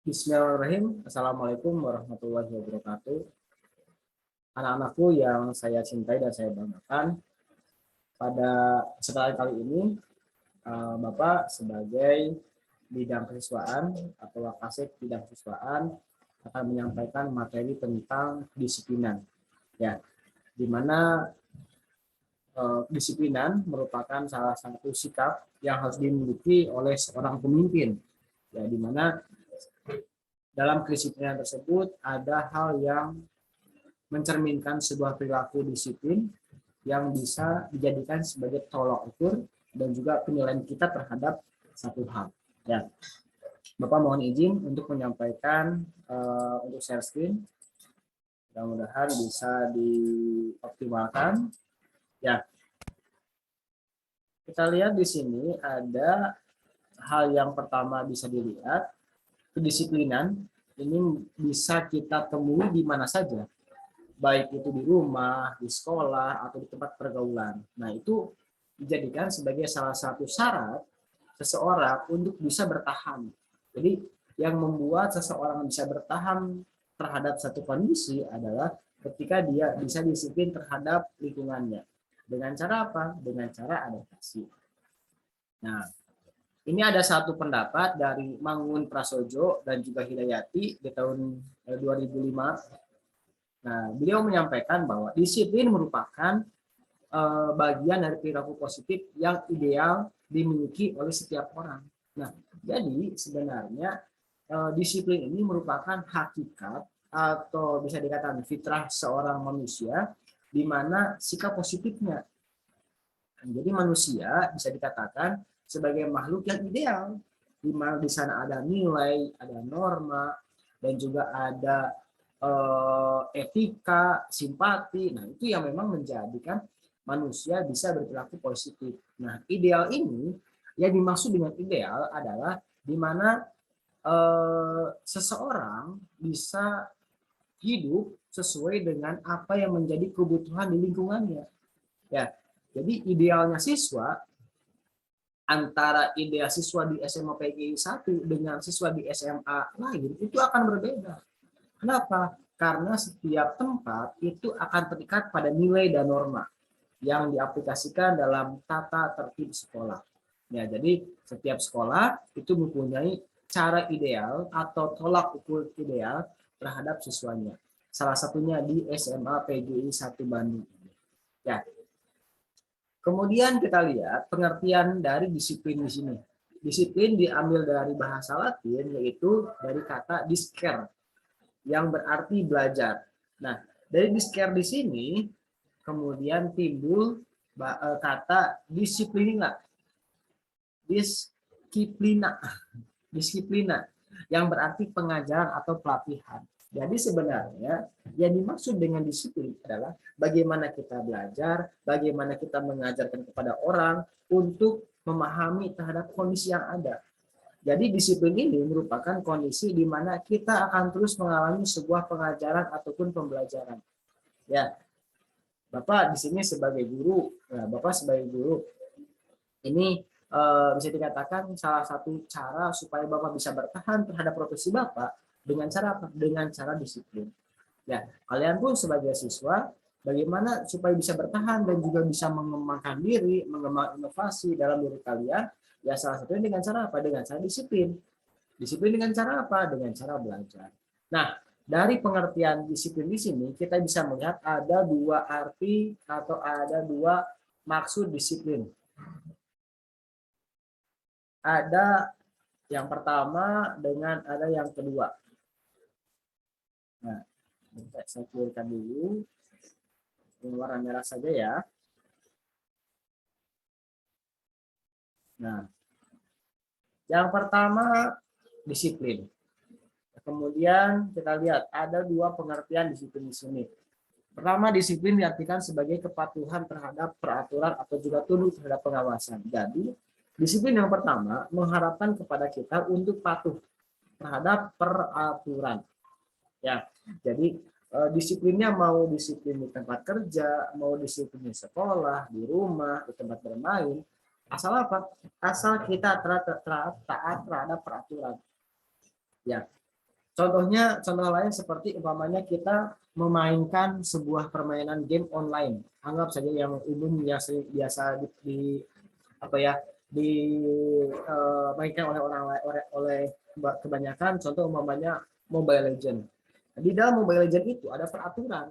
Bismillahirrahmanirrahim. Assalamualaikum warahmatullahi wabarakatuh. Anak-anakku yang saya cintai dan saya banggakan, pada kesempatan kali ini, Bapak sebagai bidang kesiswaan atau Wakasek bidang kesiswaan akan menyampaikan materi tentang kedisiplinan. Ya, di mana kedisiplinan merupakan salah satu sikap yang harus dimiliki oleh seorang pemimpin. Ya, di mana dalam kedisiplinan tersebut ada hal yang mencerminkan sebuah perilaku disiplin yang bisa dijadikan sebagai tolak ukur dan juga penilaian kita terhadap satu hal. Ya, Bapak mohon izin untuk menyampaikan untuk share screen. Mudah-mudahan bisa dioptimalkan. Ya, kita lihat di sini ada hal yang pertama bisa dilihat, kedisiplinan ini bisa kita temui di mana saja, baik itu di rumah, di sekolah, atau di tempat pergaulan. Nah, itu dijadikan sebagai salah satu syarat seseorang untuk bisa bertahan. Jadi, yang membuat seseorang bisa bertahan terhadap satu kondisi adalah ketika dia bisa disiplin terhadap lingkungannya. Dengan cara apa? Dengan cara adaptasi. Nah, ini ada satu pendapat dari Mangun Prasojo dan juga Hidayati di tahun 2005. Nah, beliau menyampaikan bahwa disiplin merupakan bagian dari perilaku positif yang ideal dimiliki oleh setiap orang. Nah, jadi sebenarnya disiplin ini merupakan hakikat atau bisa dikatakan fitrah seorang manusia di mana sikap positifnya. Jadi manusia bisa dikatakan sebagai makhluk yang ideal, di mana di sana ada nilai, ada norma, dan juga ada etika, simpati. Nah, itu yang memang menjadikan manusia bisa berperilaku positif. Nah, ideal ini yang dimaksud dengan ideal adalah di mana seseorang bisa hidup sesuai dengan apa yang menjadi kebutuhan di lingkungannya. Ya, jadi idealnya siswa antara ideal siswa di SMA PGI 1 dengan siswa di SMA lain itu akan berbeda. Kenapa? Karena setiap tempat itu akan terikat pada nilai dan norma yang diaplikasikan dalam tata tertib sekolah. Ya, jadi setiap sekolah itu mempunyai cara ideal atau tolak ukur ideal terhadap siswanya. Salah satunya di SMA PGI 1 Bandung. Ya. Kemudian kita lihat pengertian dari disiplin di sini. Disiplin diambil dari bahasa Latin yaitu dari kata discere yang berarti belajar. Nah, dari discere di sini kemudian timbul kata disiplina. Disiplina yang berarti pengajaran atau pelatihan. Jadi sebenarnya yang dimaksud dengan disiplin adalah bagaimana kita belajar, bagaimana kita mengajarkan kepada orang untuk memahami terhadap kondisi yang ada. Jadi disiplin ini merupakan kondisi di mana kita akan terus mengalami sebuah pengajaran ataupun pembelajaran. Ya, Bapak di sini sebagai guru, Bapak sebagai guru ini bisa dikatakan salah satu cara supaya Bapak bisa bertahan terhadap profesi Bapak dengan cara apa? Dengan cara disiplin. Ya, kalian pun sebagai siswa bagaimana supaya bisa bertahan dan juga bisa mengembangkan diri, mengembangkan inovasi dalam diri kalian? Ya salah satunya dengan cara apa? Dengan cara disiplin. Disiplin dengan cara apa? Dengan cara belajar. Nah, dari pengertian disiplin di sini kita bisa melihat ada dua arti atau ada dua maksud disiplin. Ada yang pertama dengan ada yang kedua. Nah, saya clearkan dulu. Ini warna merah saja ya. Nah, yang pertama disiplin. Kemudian kita lihat ada dua pengertian disiplin di sini. Pertama, disiplin diartikan sebagai kepatuhan terhadap peraturan atau juga tunduk terhadap pengawasan. Jadi, disiplin yang pertama mengharapkan kepada kita untuk patuh terhadap peraturan. Ya, jadi disiplinnya mau disiplin di tempat kerja, mau disiplin di sekolah, di rumah, di tempat bermain, asal apa? Asal kita taat terhadap peraturan. Ya, contoh lain seperti umpamanya kita memainkan sebuah permainan game online. Anggap saja yang umum biasa apa ya dimainkan oleh orang oleh kebanyakan. Contoh umpamanya Mobile Legend. Di dalam Mobile Legend itu ada peraturan.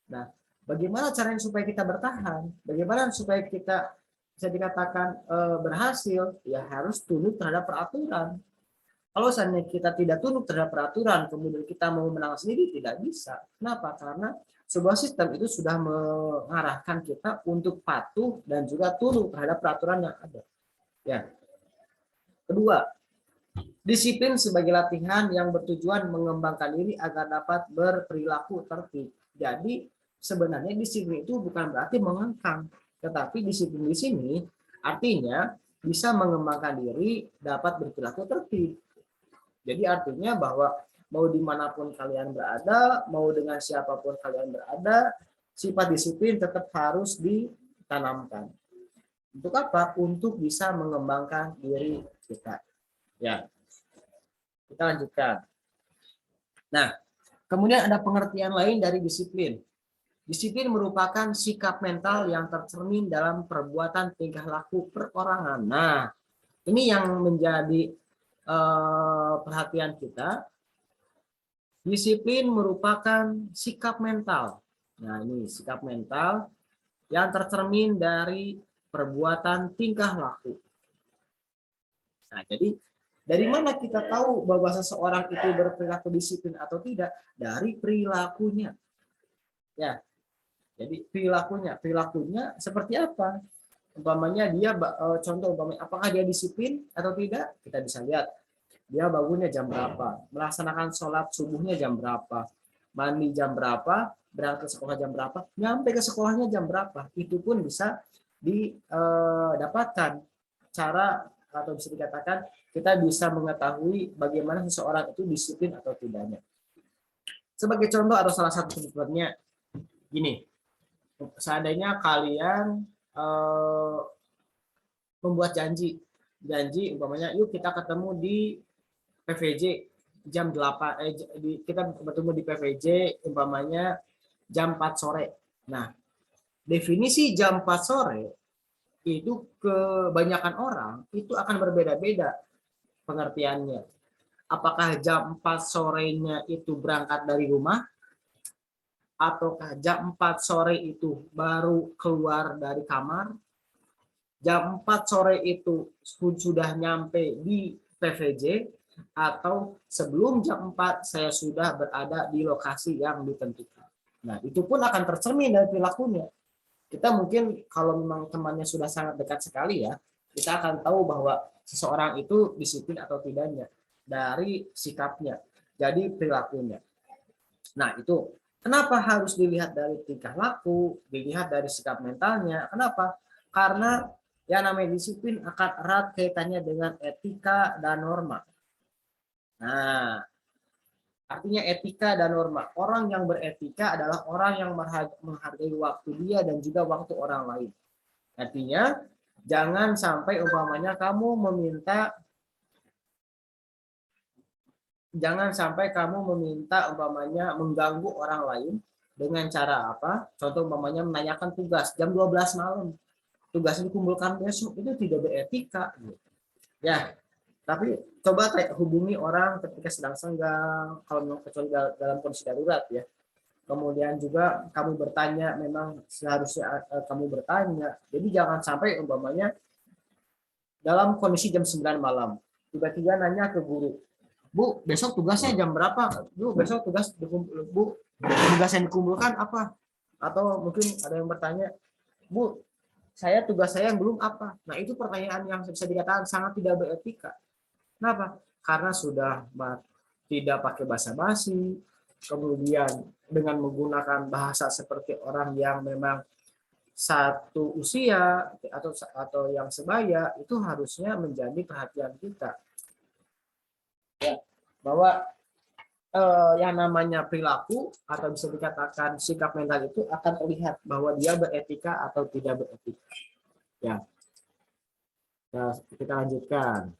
Nah, bagaimana caranya supaya kita bertahan? Bagaimana supaya kita bisa dikatakan berhasil? Ya harus tunduk terhadap peraturan. Kalau seandainya kita tidak tunduk terhadap peraturan, kemudian kita mau menang sendiri, tidak bisa. Kenapa? Karena sebuah sistem itu sudah mengarahkan kita untuk patuh dan juga tunduk terhadap peraturan yang ada. Ya. Kedua, disiplin sebagai latihan yang bertujuan mengembangkan diri agar dapat berperilaku tertib. Jadi sebenarnya disiplin itu bukan berarti mengengkang, tetapi disiplin di sini artinya bisa mengembangkan diri, dapat berperilaku tertib. Jadi artinya bahwa mau dimanapun kalian berada, mau dengan siapapun kalian berada, sifat disiplin tetap harus ditanamkan. Untuk apa? Untuk bisa mengembangkan diri kita. Ya, kita lanjutkan. Nah, kemudian ada pengertian lain dari disiplin. Disiplin merupakan sikap mental yang tercermin dalam perbuatan tingkah laku perorangan. Nah, ini yang menjadi perhatian kita. Disiplin merupakan sikap mental. Nah, ini sikap mental yang tercermin dari perbuatan tingkah laku. Nah, jadi dari mana kita tahu bahwa seseorang itu berperilaku disiplin atau tidak? Dari perilakunya. Ya. Jadi perilakunya seperti apa? Umpamanya dia contoh umpamanya apakah dia disiplin atau tidak? Kita bisa lihat dia bangunnya jam berapa, melaksanakan sholat subuhnya jam berapa, mandi jam berapa, berangkat ke sekolah jam berapa, nyampe ke sekolahnya jam berapa. Itu pun bisa didapatkan cara atau bisa dikatakan kita bisa mengetahui bagaimana seseorang itu disiplin atau tidaknya. Sebagai contoh atau salah satu contohnya gini, seandainya kalian membuat janji umpamanya yuk kita ketemu di PVJ jam 8 kita bertemu di PVJ umpamanya jam 4 sore. Nah, definisi jam 4 sore itu kebanyakan orang itu akan berbeda-beda pengertiannya. Apakah jam 4 sorenya itu berangkat dari rumah ataukah jam 4 sore itu baru keluar dari kamar? Jam 4 sore itu sudah nyampe di PVJ atau sebelum jam 4 saya sudah berada di lokasi yang ditentukan. Nah, itu pun akan tercermin dari perilakunya. Kita mungkin kalau memang temannya sudah sangat dekat sekali ya, kita akan tahu bahwa seseorang itu disiplin atau tidaknya dari sikapnya, jadi perilakunya. Nah, itu kenapa harus dilihat dari tingkah laku, dilihat dari sikap mentalnya? Kenapa? Karena yang namanya disiplin akan erat kaitannya dengan etika dan norma. Nah, artinya etika dan norma. Orang yang beretika adalah orang yang menghargai waktu dia dan juga waktu orang lain. Artinya, jangan sampai umpamanya kamu meminta umpamanya mengganggu orang lain dengan cara apa? Contoh umpamanya menanyakan tugas jam 12 malam. Tugas dikumpulkan besok, itu tidak beretika. Ya, tapi coba hubungi orang ketika sedang senggang, kalau kecuali dalam kondisi darurat ya. Kemudian juga kamu bertanya, memang seharusnya kamu bertanya. Jadi jangan sampai umpamanya dalam kondisi jam 9 malam, tiba-tiba nanya ke guru, Bu, besok tugasnya jam berapa? Bu, besok tugas yang dikumpulkan apa? Atau mungkin ada yang bertanya, Bu, tugas saya yang belum apa. Nah, itu pertanyaan yang bisa dikatakan sangat tidak beretika. Kenapa? Karena sudah tidak pakai basa-basi, kemudian dengan menggunakan bahasa seperti orang yang memang satu usia atau yang sebaya, itu harusnya menjadi perhatian kita. Ya, bahwa yang namanya perilaku atau bisa dikatakan sikap mental itu akan terlihat bahwa dia beretika atau tidak beretika. Ya, nah, kita lanjutkan.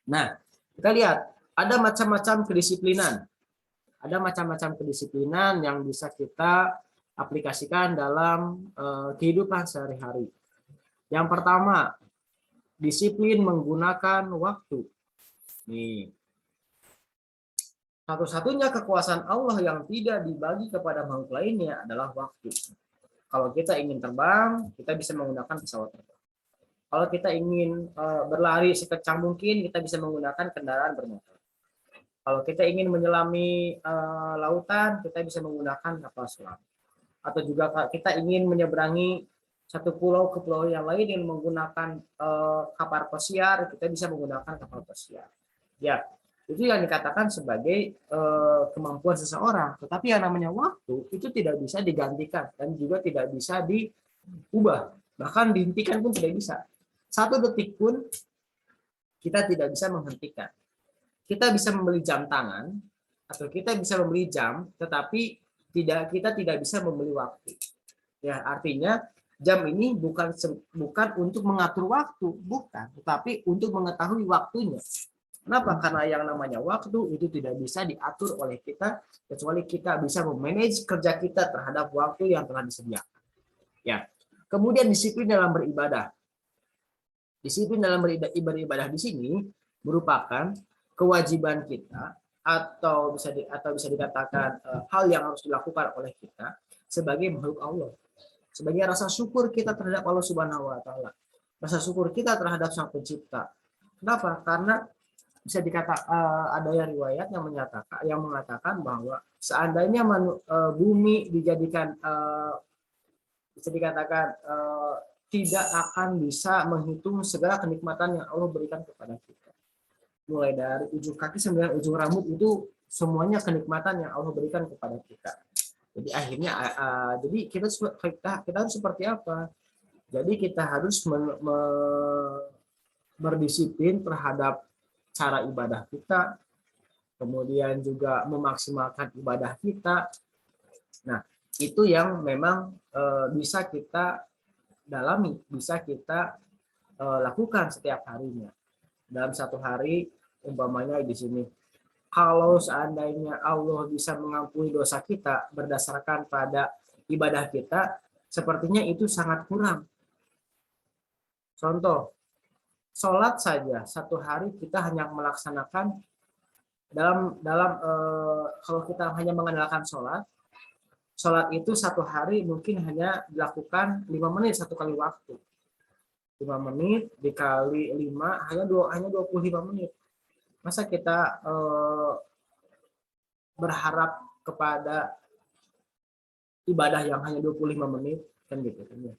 Nah, kita lihat Ada macam-macam kedisiplinan. Ada macam-macam kedisiplinan yang bisa kita aplikasikan dalam kehidupan sehari-hari. Yang pertama, disiplin menggunakan waktu. Nih, satu-satunya kekuasaan Allah yang tidak dibagi kepada makhluk lainnya adalah waktu. Kalau kita ingin terbang, kita bisa menggunakan pesawat terbang. Kalau kita ingin berlari sekencang mungkin, kita bisa menggunakan kendaraan bermotor. Kalau kita ingin menyelami lautan, kita bisa menggunakan kapal selam. Atau juga kita ingin menyeberangi satu pulau ke pulau yang lain dengan menggunakan kapal pesiar, kita bisa menggunakan kapal pesiar. Ya, itu yang dikatakan sebagai kemampuan seseorang. Tetapi yang namanya waktu itu tidak bisa digantikan dan juga tidak bisa diubah. Bahkan dihentikan pun tidak bisa. 1 detik pun kita tidak bisa menghentikan. Kita bisa membeli jam tangan atau kita bisa membeli jam, tetapi kita tidak bisa membeli waktu. Ya, artinya jam ini bukan untuk mengatur waktu, bukan, tetapi untuk mengetahui waktunya. Kenapa? Karena yang namanya waktu itu tidak bisa diatur oleh kita kecuali kita bisa memanage kerja kita terhadap waktu yang telah disediakan. Ya. Kemudian disiplin dalam beribadah. Disiplin dalam beribadah di sini merupakan kewajiban kita atau bisa dikatakan hal yang harus dilakukan oleh kita sebagai makhluk Allah. Sebagai rasa syukur kita terhadap Allah Subhanahu wa taala. Rasa syukur kita terhadap Sang Pencipta. Kenapa? Karena bisa dikatakan ada yang riwayat yang mengatakan bahwa seandainya bumi dijadikan bisa dikatakan tidak akan bisa menghitung segala kenikmatan yang Allah berikan kepada kita. Mulai dari ujung kaki sampai ujung rambut itu semuanya kenikmatan yang Allah berikan kepada kita. Jadi akhirnya jadi kita harus seperti apa? Jadi kita harus berdisiplin terhadap cara ibadah kita, kemudian juga memaksimalkan ibadah kita. Nah, itu yang memang bisa kita dalami, bisa kita lakukan setiap harinya. Dalam satu hari, umpamanya di sini, kalau seandainya Allah bisa mengampuni dosa kita berdasarkan pada ibadah kita, sepertinya itu sangat kurang. Contoh, sholat saja satu hari kita hanya melaksanakan kalau kita hanya mengandalkan sholat itu satu hari mungkin hanya dilakukan 5 menit satu kali waktu. 5 menit dikali 5 hanya 25 menit. Masa kita berharap kepada ibadah yang hanya 25 menit kan gitu kan ya.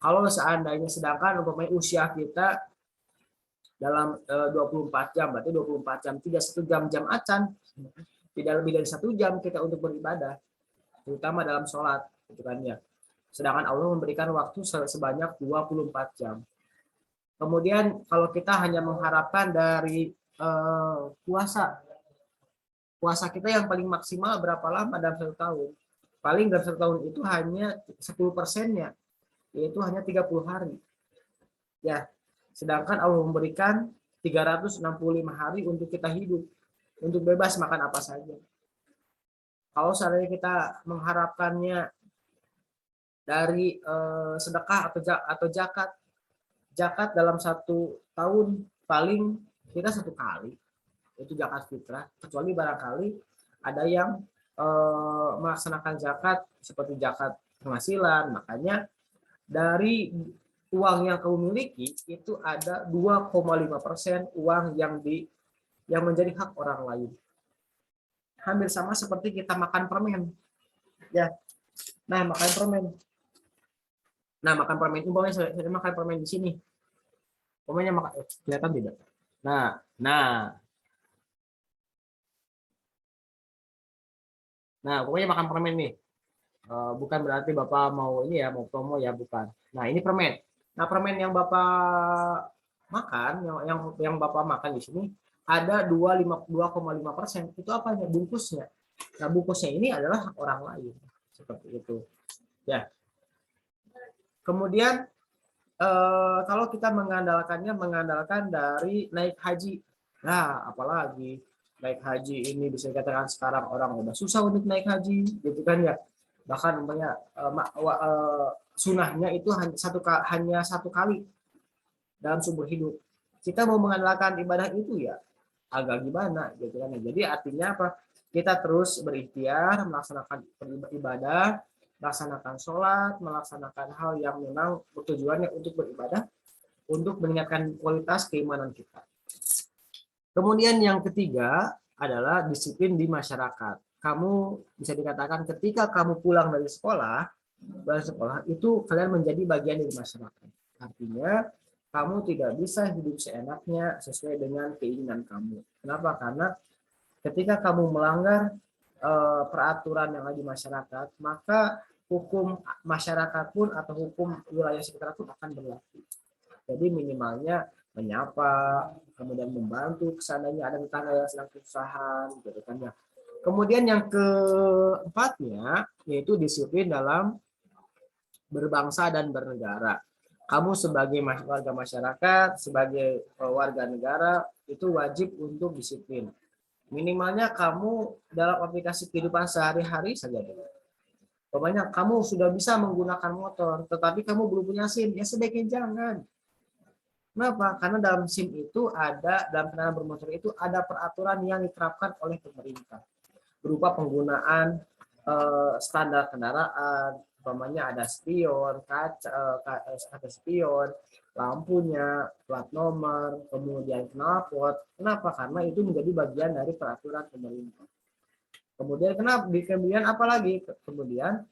Kalau seandainya sedangkan umpamanya usia kita dalam 24 jam, berarti 24 jam, tidak 1 jam acan, tidak lebih dari 1 jam kita untuk beribadah, terutama dalam sholat, gitu kan ya. Sedangkan Allah memberikan waktu sebanyak 24 jam. Kemudian kalau kita hanya mengharapkan dari puasa kita yang paling maksimal berapa lama dalam 1 tahun? Paling dalam 1 tahun itu hanya 10%-nya, yaitu hanya 30 hari. Ya, sedangkan Allah memberikan 365 hari untuk kita hidup, untuk bebas makan apa saja. Kalau seandainya kita mengharapkannya dari sedekah atau zakat dalam 1 tahun paling kita 1 kali, itu zakat fitrah, kecuali barangkali ada yang melaksanakan zakat seperti zakat penghasilan, makanya dari uang yang kamu miliki itu ada 2,5% uang yang menjadi hak orang lain. Hampir sama seperti kita makan permen. Ya. Nah, makan permen. Umpamanya saya makan permen di sini. Umpamanya makan kelihatan tidak? Nah, pokoknya makan permen nih. Bukan berarti Bapak mau ini ya, mau promo ya, bukan. Nah, ini permen. Nah, permen yang Bapak makan, yang Bapak makan di sini ada 2,5%. Itu apanya? Bungkusnya. Nah, bungkusnya ini adalah orang lain. Seperti itu. Ya. Kemudian kalau kita mengandalkan dari naik haji. Nah, apalagi naik haji ini bisa dikatakan sekarang orang udah susah untuk naik haji, gitu kan ya. Bahkan umpamanya sunahnya itu hanya satu kali dalam seumur hidup. Kita mau mengandalkan ibadah itu ya agak gimana gitu kan. Jadi artinya apa? Kita terus berikhtiar melaksanakan ibadah, melaksanakan sholat, melaksanakan hal yang memang tujuannya untuk beribadah, untuk meningkatkan kualitas keimanan kita. Kemudian yang ketiga adalah disiplin di masyarakat. Kamu bisa dikatakan ketika kamu pulang dari sekolah itu kalian menjadi bagian dari masyarakat. Artinya kamu tidak bisa hidup seenaknya sesuai dengan keinginan kamu. Kenapa? Karena ketika kamu melanggar peraturan yang ada di masyarakat, maka hukum masyarakat pun atau hukum wilayah sekitar pun akan berlaku. Jadi minimalnya menyapa, kemudian membantu kesananya ada tetangga yang sedang kesusahan, gitu kan ya. Kemudian yang keempatnya yaitu disiplin dalam berbangsa dan bernegara. Kamu sebagai warga masyarakat, sebagai warga negara itu wajib untuk disiplin. Minimalnya kamu dalam aplikasi kehidupan sehari-hari saja. Pokoknya kamu sudah bisa menggunakan motor, tetapi kamu belum punya SIM, ya sebaiknya jangan. Kenapa? Karena dalam SIM itu dalam kendaraan bermotor itu ada peraturan yang diterapkan oleh pemerintah berupa penggunaan standar kendaraan, umpamanya ada spion, ada spion, lampunya, plat nomor, kemudian knalpot. Kenapa? Karena itu menjadi bagian dari peraturan pemerintah. Kemudian apalagi? Kemudian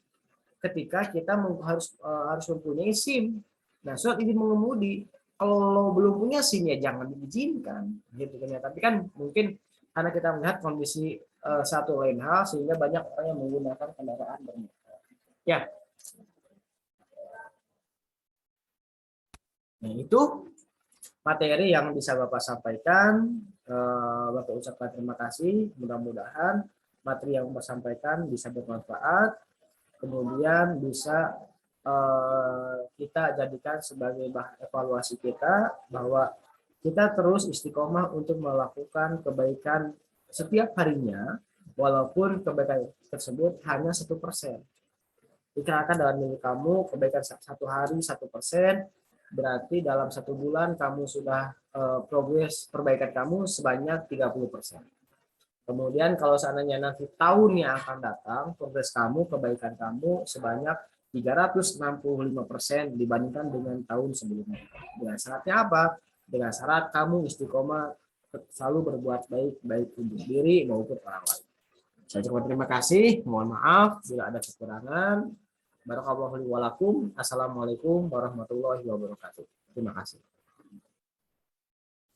ketika kita harus mempunyai SIM. Nah, surat izin mengemudi kalau belum punya SIM ya jangan diizinkan gitu kan ya. Tapi kan mungkin karena kita melihat kondisi satu lain hal sehingga banyak orang yang menggunakan kendaraan bermotor. Ya. Nah, itu materi yang bisa Bapak sampaikan. Bapak ucapkan terima kasih. Mudah-mudahan materi yang Bapak sampaikan bisa bermanfaat. Kemudian bisa kita jadikan sebagai bahan evaluasi kita bahwa kita terus istiqomah untuk melakukan kebaikan setiap harinya, walaupun kebaikan tersebut hanya 1%. Dikirakan dalam diri kamu kebaikan satu hari 1%, berarti dalam 1 bulan kamu sudah progres perbaikan kamu sebanyak 30%. Kemudian kalau seandainya nanti tahun yang akan datang, progres kamu, kebaikan kamu sebanyak 365% dibandingkan dengan tahun sebelumnya. Dengan syaratnya apa? Dengan syarat kamu istiqomah selalu berbuat baik untuk diri maupun orang lain. Saya ucapkan terima kasih. Mohon maaf bila ada kekurangan. Barakallahu li wa lakum. Assalamualaikum warahmatullahi wabarakatuh. Terima kasih.